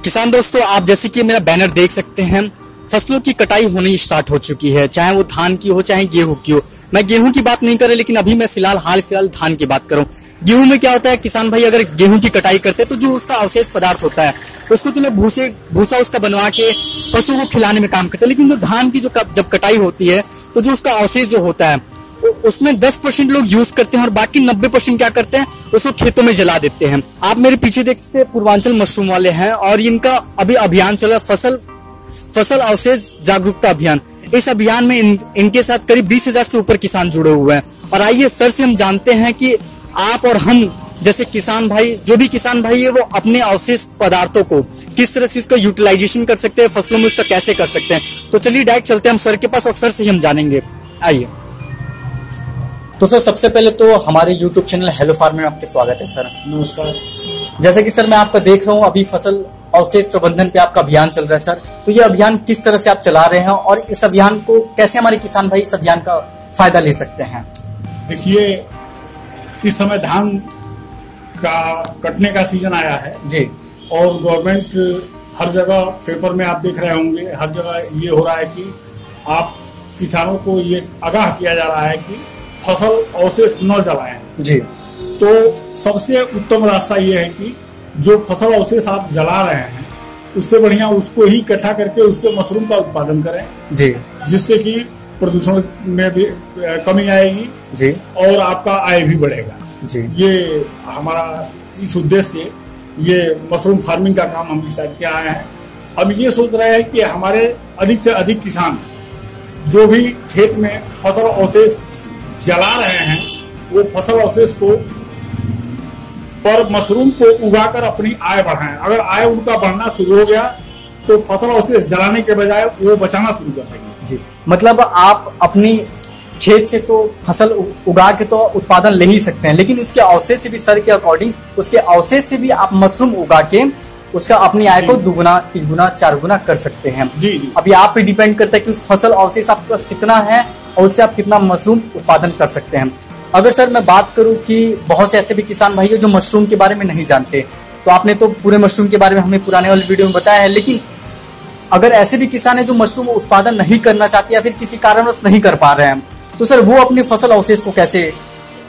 किसान दोस्तों, आप जैसे कि मेरा बैनर देख सकते हैं, फसलों की कटाई होनी स्टार्ट हो चुकी है, चाहे वो धान की हो चाहे गेहूं की हो। मैं गेहूं की बात नहीं कर रहा, लेकिन अभी मैं हाल फिलहाल धान की बात करूं। गेहूं में क्या होता है, किसान भाई अगर गेहूं की कटाई करते हैं तो जो उसका अवशेष पदार्थ होता है उसको तो भूसा उसका बनवा के पशुओं को खिलाने में काम करता है। लेकिन जो धान की जब कटाई होती है तो जो उसका अवशेष जो होता है उसमें 10% लोग यूज करते हैं और बाकी 90% क्या करते हैं, उसको खेतों में जला देते हैं। आप मेरे पीछे देख सकते हैं, पूर्वांचल मशरूम वाले हैं और इनका अभी अभियान चल रहा है, फसल अवशेष जागरूकता अभियान। इस अभियान में इनके साथ करीब 20,000 से ऊपर किसान जुड़े हुए हैं। और आइए सर से हम जानते हैं कि आप और हम जैसे किसान भाई, जो भी किसान भाई है, वो अपने अवशेष पदार्थों को किस तरह से उसका यूटिलाइजेशन कर सकते हैं, फसलों में उसका कैसे कर सकते हैं। तो चलिए डायरेक्ट चलते हैं हम सर के पास और सर से ही हम जानेंगे। आइए। तो सर, सबसे पहले तो हमारे YouTube चैनल हेलो फार्म में आपके स्वागत है सर। नमस्कार। जैसे कि सर मैं आपका देख रहा हूँ, अभी फसल अवशेष प्रबंधन पे आपका अभियान चल रहा है सर। तो ये अभियान किस तरह से आप चला रहे हैं और इस अभियान को कैसे हमारे किसान भाई इस अभियान का फायदा ले सकते हैं? देखिए, इस समय धान का कटने का सीजन आया है जी, और गवर्नमेंट हर जगह पेपर में आप देख रहे होंगे, हर जगह ये हो रहा है कि आप किसानों को ये आगाह किया जा रहा है कि फसल अवशेष न जलाएं। जी। तो सबसे उत्तम रास्ता ये है कि जो फसल अवशेष आप जला रहे हैं उससे बढ़िया उसको ही इकट्ठा करके उसके मशरूम का उत्पादन करें जी, जिससे कि प्रदूषण में भी कमी आएगी जी और आपका आय भी बढ़ेगा जी। ये हमारा इस उद्देश्य से ये मशरूम फार्मिंग का काम हम स्टार्ट किया है। हम ये सोच रहे हैं कि हमारे अधिक से अधिक किसान जो भी खेत में फसल अवशेष जला रहे हैं वो फसल अवशेष को पर मशरूम को उगाकर अपनी आय बढ़ाएं। अगर आय उनका बढ़ना शुरू हो गया तो फसल अवशेष जलाने के बजाय वो बचाना शुरू कर देंगे जी। मतलब आप अपनी खेत से तो फसल उगा के तो उत्पादन ले ही सकते हैं, लेकिन उसके अवशेष से भी सर के अकॉर्डिंग उसके अवशेष से भी आप मशरूम उगा के उसका अपनी आय को 2 गुना 3 गुना 4 गुना कर सकते हैं जी। अभी आप पे डिपेंड करता है कि उस फसल अवशेष आपके पास कितना है और उससे आप कितना मशरूम उत्पादन कर सकते हैं। अगर सर मैं बात करूं कि बहुत से ऐसे भी किसान भाई है जो मशरूम के बारे में नहीं जानते, तो आपने तो पूरे मशरूम के बारे में हमें पुराने वाले वीडियो में बताया है, लेकिन अगर ऐसे भी किसान है जो मशरूम उत्पादन नहीं करना चाहते या फिर किसी कारणवश नहीं कर पा रहे हैं, तो सर वो अपने फसल अवशेष को कैसे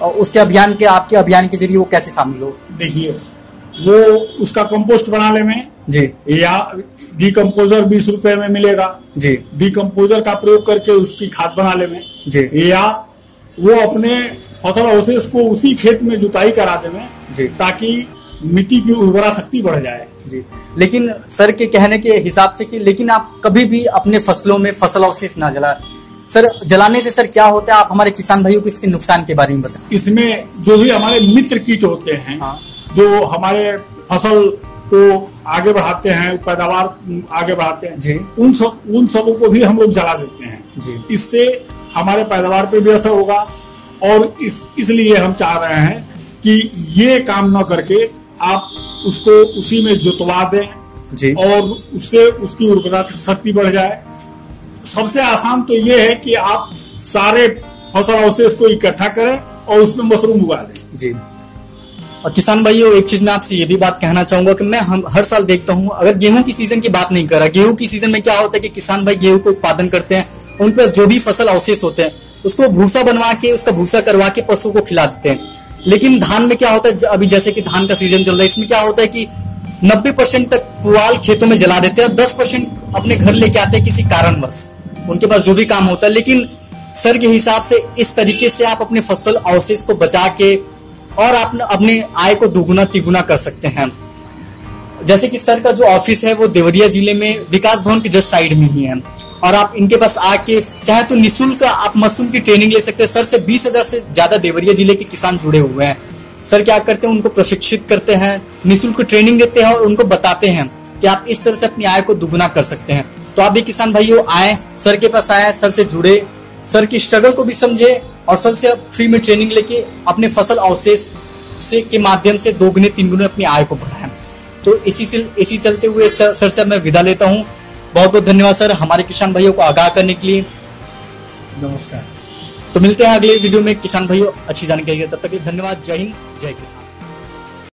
उसके अभियान के आपके अभियान के जरिए वो कैसे शामिल हो? देखिए, वो उसका कंपोस्ट बनाने में जी, या डिकम्पोजर 20 रुपए में मिलेगा जी, डिकम्पोजर का प्रयोग करके उसकी खाद बनाने में जी, या वो अपने फसल अवशेष को उसी खेत में जुताई करा दें जी, ताकि मिट्टी की उर्वरा शक्ति बढ़ जाए जी। लेकिन सर के कहने के हिसाब से कि लेकिन आप कभी भी अपने फसलों में फसल अवशेष ना जला। सर, जलाने से सर क्या होता है, आप हमारे किसान भाइयों को इसके नुकसान के बारे में बताएं। इसमें जो भी हमारे मित्र कीट होते हैं, हाँ, जो हमारे फसल को आगे बढ़ाते हैं, पैदावार आगे बढ़ाते हैं जी, उन सबों को भी हम लोग जला देते हैं जी। इससे हमारे पैदावार पे भी असर होगा और इसलिए हम चाह रहे हैं कि ये काम न करके आप उसको उसी में जुतवा दें जी और उससे उसकी उर्वरा शक्ति बढ़ जाए। सबसे आसान तो ये है कि आप सारे फसल अवशेष को इकट्ठा करें और उसमें मशरूम उगा दें जी। और किसान भाइयों, एक चीज मैं आपसे ये भी बात कहना चाहूंगा कि मैं हर साल देखता हूँ, अगर गेहूं की सीजन की बात नहीं कर रहा, गेहूं की सीजन में क्या होता है कि किसान भाई गेहूं को उत्पादन करते हैं, उन पर जो भी फसल अवशेष होते हैं उसको भूसा बनवा के उसका भूसा करवा के पशु को खिला देते हैं। लेकिन धान में क्या होता है, अभी जैसे कि धान का सीजन चल रहा है, इसमें क्या होता है कि 90% तक पुआल खेतों में जला देते हैं और 10% अपने घर लेके आते हैं किसी कारणवश, उनके पास जो भी काम होता है। लेकिन सर के हिसाब से इस तरीके से आप अपने फसल अवशेष को बचा के और आप अपने आय को 2 गुना 3 गुना कर सकते हैं। जैसे कि सर का जो ऑफिस है वो देवरिया जिले में विकास भवन के जस्ट साइड में ही है और आप इनके पास आके चाहे तो निःशुल्क आप मशरूम की ट्रेनिंग ले सकते हैं। सर से 20,000 से ज्यादा देवरिया जिले के किसान जुड़े हुए हैं। सर क्या करते हैं, उनको प्रशिक्षित करते हैं, निःशुल्क ट्रेनिंग देते हैं और उनको बताते हैं कि आप इस तरह से अपनी आय को 2 गुना कर सकते हैं। तो आप भी किसान भाइयों आए, सर के पास आए, सर से जुड़े, सर की स्ट्रगल को भी समझे और सर से फ्री में ट्रेनिंग लेके अपने फसल अवशेष से के माध्यम से 2 गुने 3 गुने अपनी आय को बढ़ाएं। तो इसी चलते हुए सर से मैं विदा लेता हूँ। बहुत बहुत धन्यवाद सर हमारे किसान भाइयों को आगाह करने के लिए। नमस्कार। तो मिलते हैं अगले वीडियो में किसान भाइयों अच्छी जानकारी है, तब तक धन्यवाद। जय हिंद, जय किसान।